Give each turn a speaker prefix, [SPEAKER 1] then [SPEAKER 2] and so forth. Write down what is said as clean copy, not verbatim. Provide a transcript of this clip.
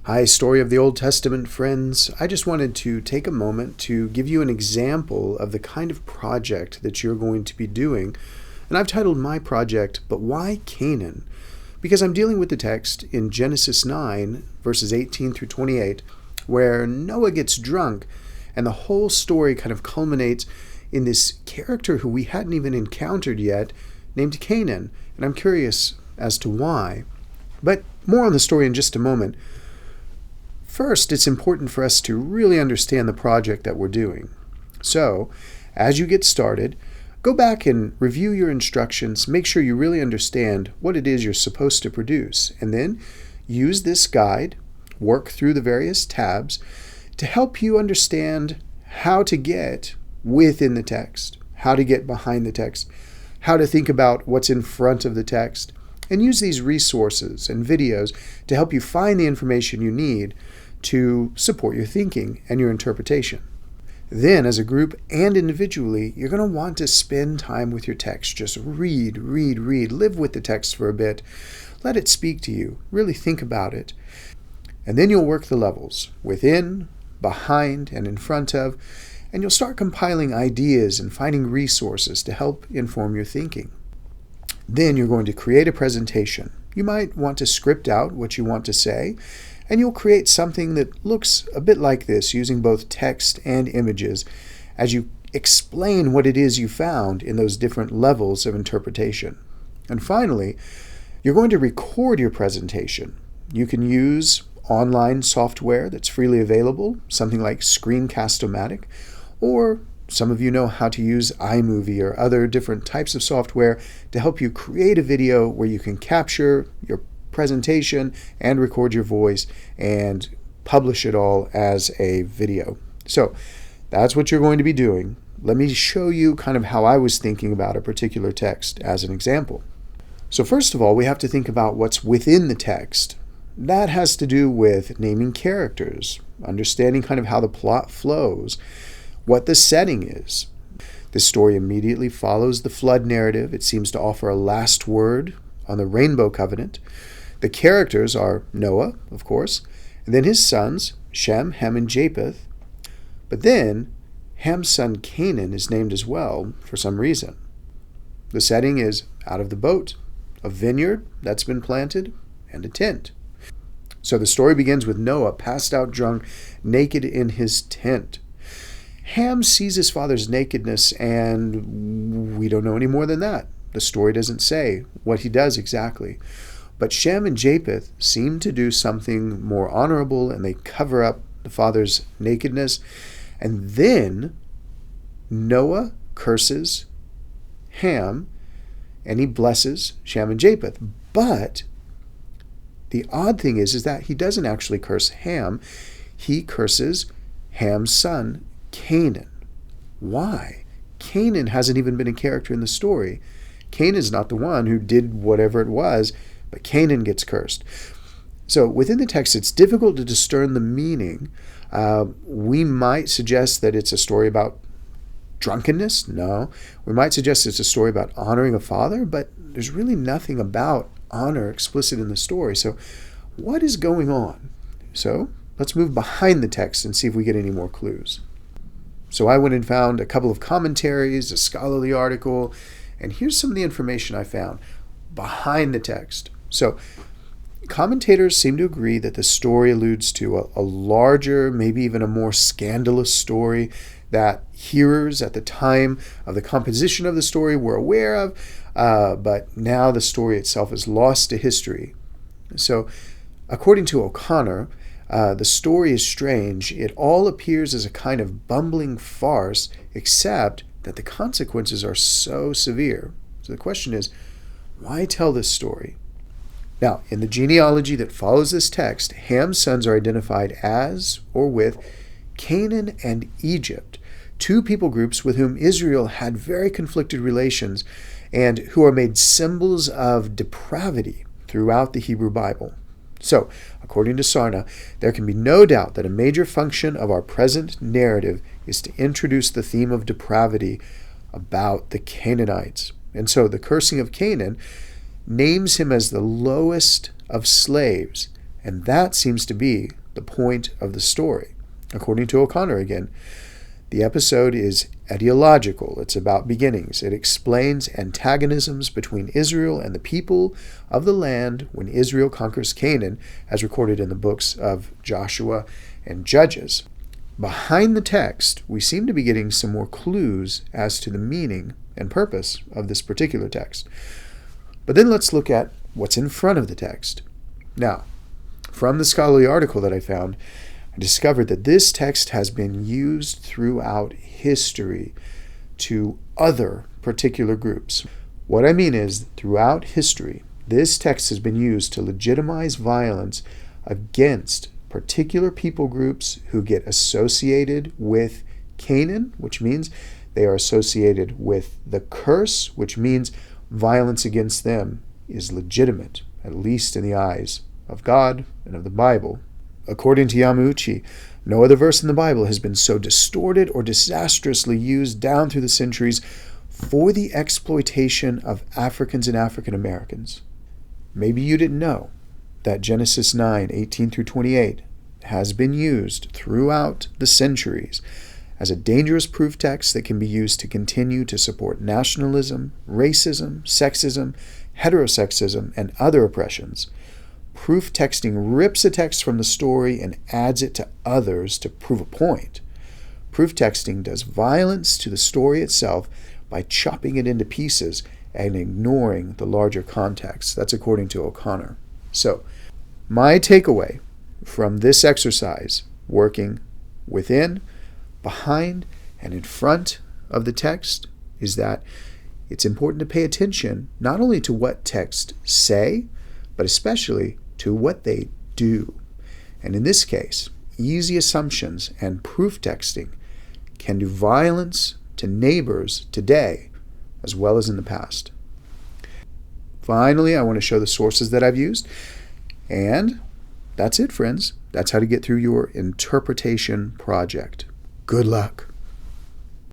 [SPEAKER 1] Hi, Story of the Old Testament friends. I just wanted to take a moment to give you an example of the kind of project that you're going to be doing. And I've titled my project, But Why Canaan? Because I'm dealing with the text in Genesis 9, verses 18 through 28, where Noah gets drunk and the whole story kind of culminates in this character who we hadn't even encountered yet, named Canaan. And I'm curious as to why. But more on the story in just a moment. First, it's important for us to really understand the project that we're doing. So, as you get started, go back and review your instructions, make sure you really understand what it is you're supposed to produce, and then use this guide, work through the various tabs, to help you understand how to get within the text, how to get behind the text, how to think about what's in front of the text, and use these resources and videos to help you find the information you need to support your thinking and your interpretation. Then, as a group and individually, you're going to want to spend time with your text. Just read, live with the text for a bit. Let it speak to you. Really think about it. And then you'll work the levels within, behind, and in front of, and you'll start compiling ideas and finding resources to help inform your thinking. Then you're going to create a presentation. You might want to script out what you want to say, and you'll create something that looks a bit like this, using both text and images, as you explain what it is you found in those different levels of interpretation. And finally, you're going to record your presentation. You can use online software that's freely available, something like Screencast-O-Matic, or some of you know how to use iMovie or other different types of software to help you create a video where you can capture your presentation and record your voice and publish it all as a video. So that's what you're going to be doing. Let me show you kind of how I was thinking about a particular text as an example. So first of all, we have to think about what's within the text. That has to do with naming characters, understanding kind of how the plot flows, what the setting is. This story immediately follows the flood narrative. It seems to offer a last word on the rainbow covenant. The characters are Noah, of course, and then his sons, Shem, Ham, and Japheth. But then Ham's son Canaan is named as well for some reason. The setting is out of the boat, a vineyard that's been planted, and a tent. So the story begins with Noah passed out drunk, naked in his tent. Ham sees his father's nakedness, and we don't know any more than that. The story doesn't say what he does exactly. But Shem and Japheth seem to do something more honorable, and they cover up the father's nakedness. And then Noah curses Ham, and he blesses Shem and Japheth. But the odd thing is that he doesn't actually curse Ham. He curses Ham's son, Canaan. Why? Canaan hasn't even been a character in the story. Canaan's not the one who did whatever it was, but Canaan gets cursed. So within the text, it's difficult to discern the meaning. We might suggest that it's a story about drunkenness. No. We might suggest it's a story about honoring a father, but there's really nothing about honor explicit in the story. So what is going on? So let's move behind the text and see if we get any more clues. So I went and found a couple of commentaries, a scholarly article, and here's some of the information I found behind the text. So commentators seem to agree that the story alludes to a larger, maybe even a more scandalous story that hearers at the time of the composition of the story were aware of, but now the story itself is lost to history. So according to O'Connor, the story is strange. It all appears as a kind of bumbling farce, except that the consequences are so severe. So the question is, why tell this story? Now, in the genealogy that follows this text, Ham's sons are identified as or with Canaan and Egypt, two people groups with whom Israel had very conflicted relations and who are made symbols of depravity throughout the Hebrew Bible. So, according to Sarna, there can be no doubt that a major function of our present narrative is to introduce the theme of depravity about the Canaanites. And so the cursing of Canaan names him as the lowest of slaves And that seems to be the point of the story. According to O'Connor again, the episode is etiological. It's about beginnings. It explains antagonisms between Israel and the people of the land when Israel conquers Canaan, as recorded in the books of Joshua and Judges. Behind the text, we seem to be getting some more clues as to the meaning and purpose of this particular text. But then let's look at what's in front of the text. Now, from the scholarly article that I found, I discovered that this text has been used throughout history to other particular groups. What I mean is, throughout history, this text has been used to legitimize violence against particular people groups who get associated with Canaan, which means they are associated with the curse, which means violence against them is legitimate, at least in the eyes of God and of the Bible. According to Yamauchi, no other verse in the Bible has been so distorted or disastrously used down through the centuries for the exploitation of Africans and African Americans. Maybe you didn't know that Genesis 9:18 through 28 has been used throughout the centuries as a dangerous proof text that can be used to continue to support nationalism, racism, sexism, heterosexism, and other oppressions. Proof texting rips a text from the story and adds it to others to prove a point. Proof texting does violence to the story itself by chopping it into pieces and ignoring the larger context. That's according to O'Connor. So, my takeaway from this exercise, working within, behind, and in front of the text, is that it's important to pay attention not only to what texts say, but especially to what they do. And in this case, easy assumptions and proof texting can do violence to neighbors today as well as in the past. Finally, I want to show the sources that I've used. And that's it, friends. That's how to get through your interpretation project. Good luck.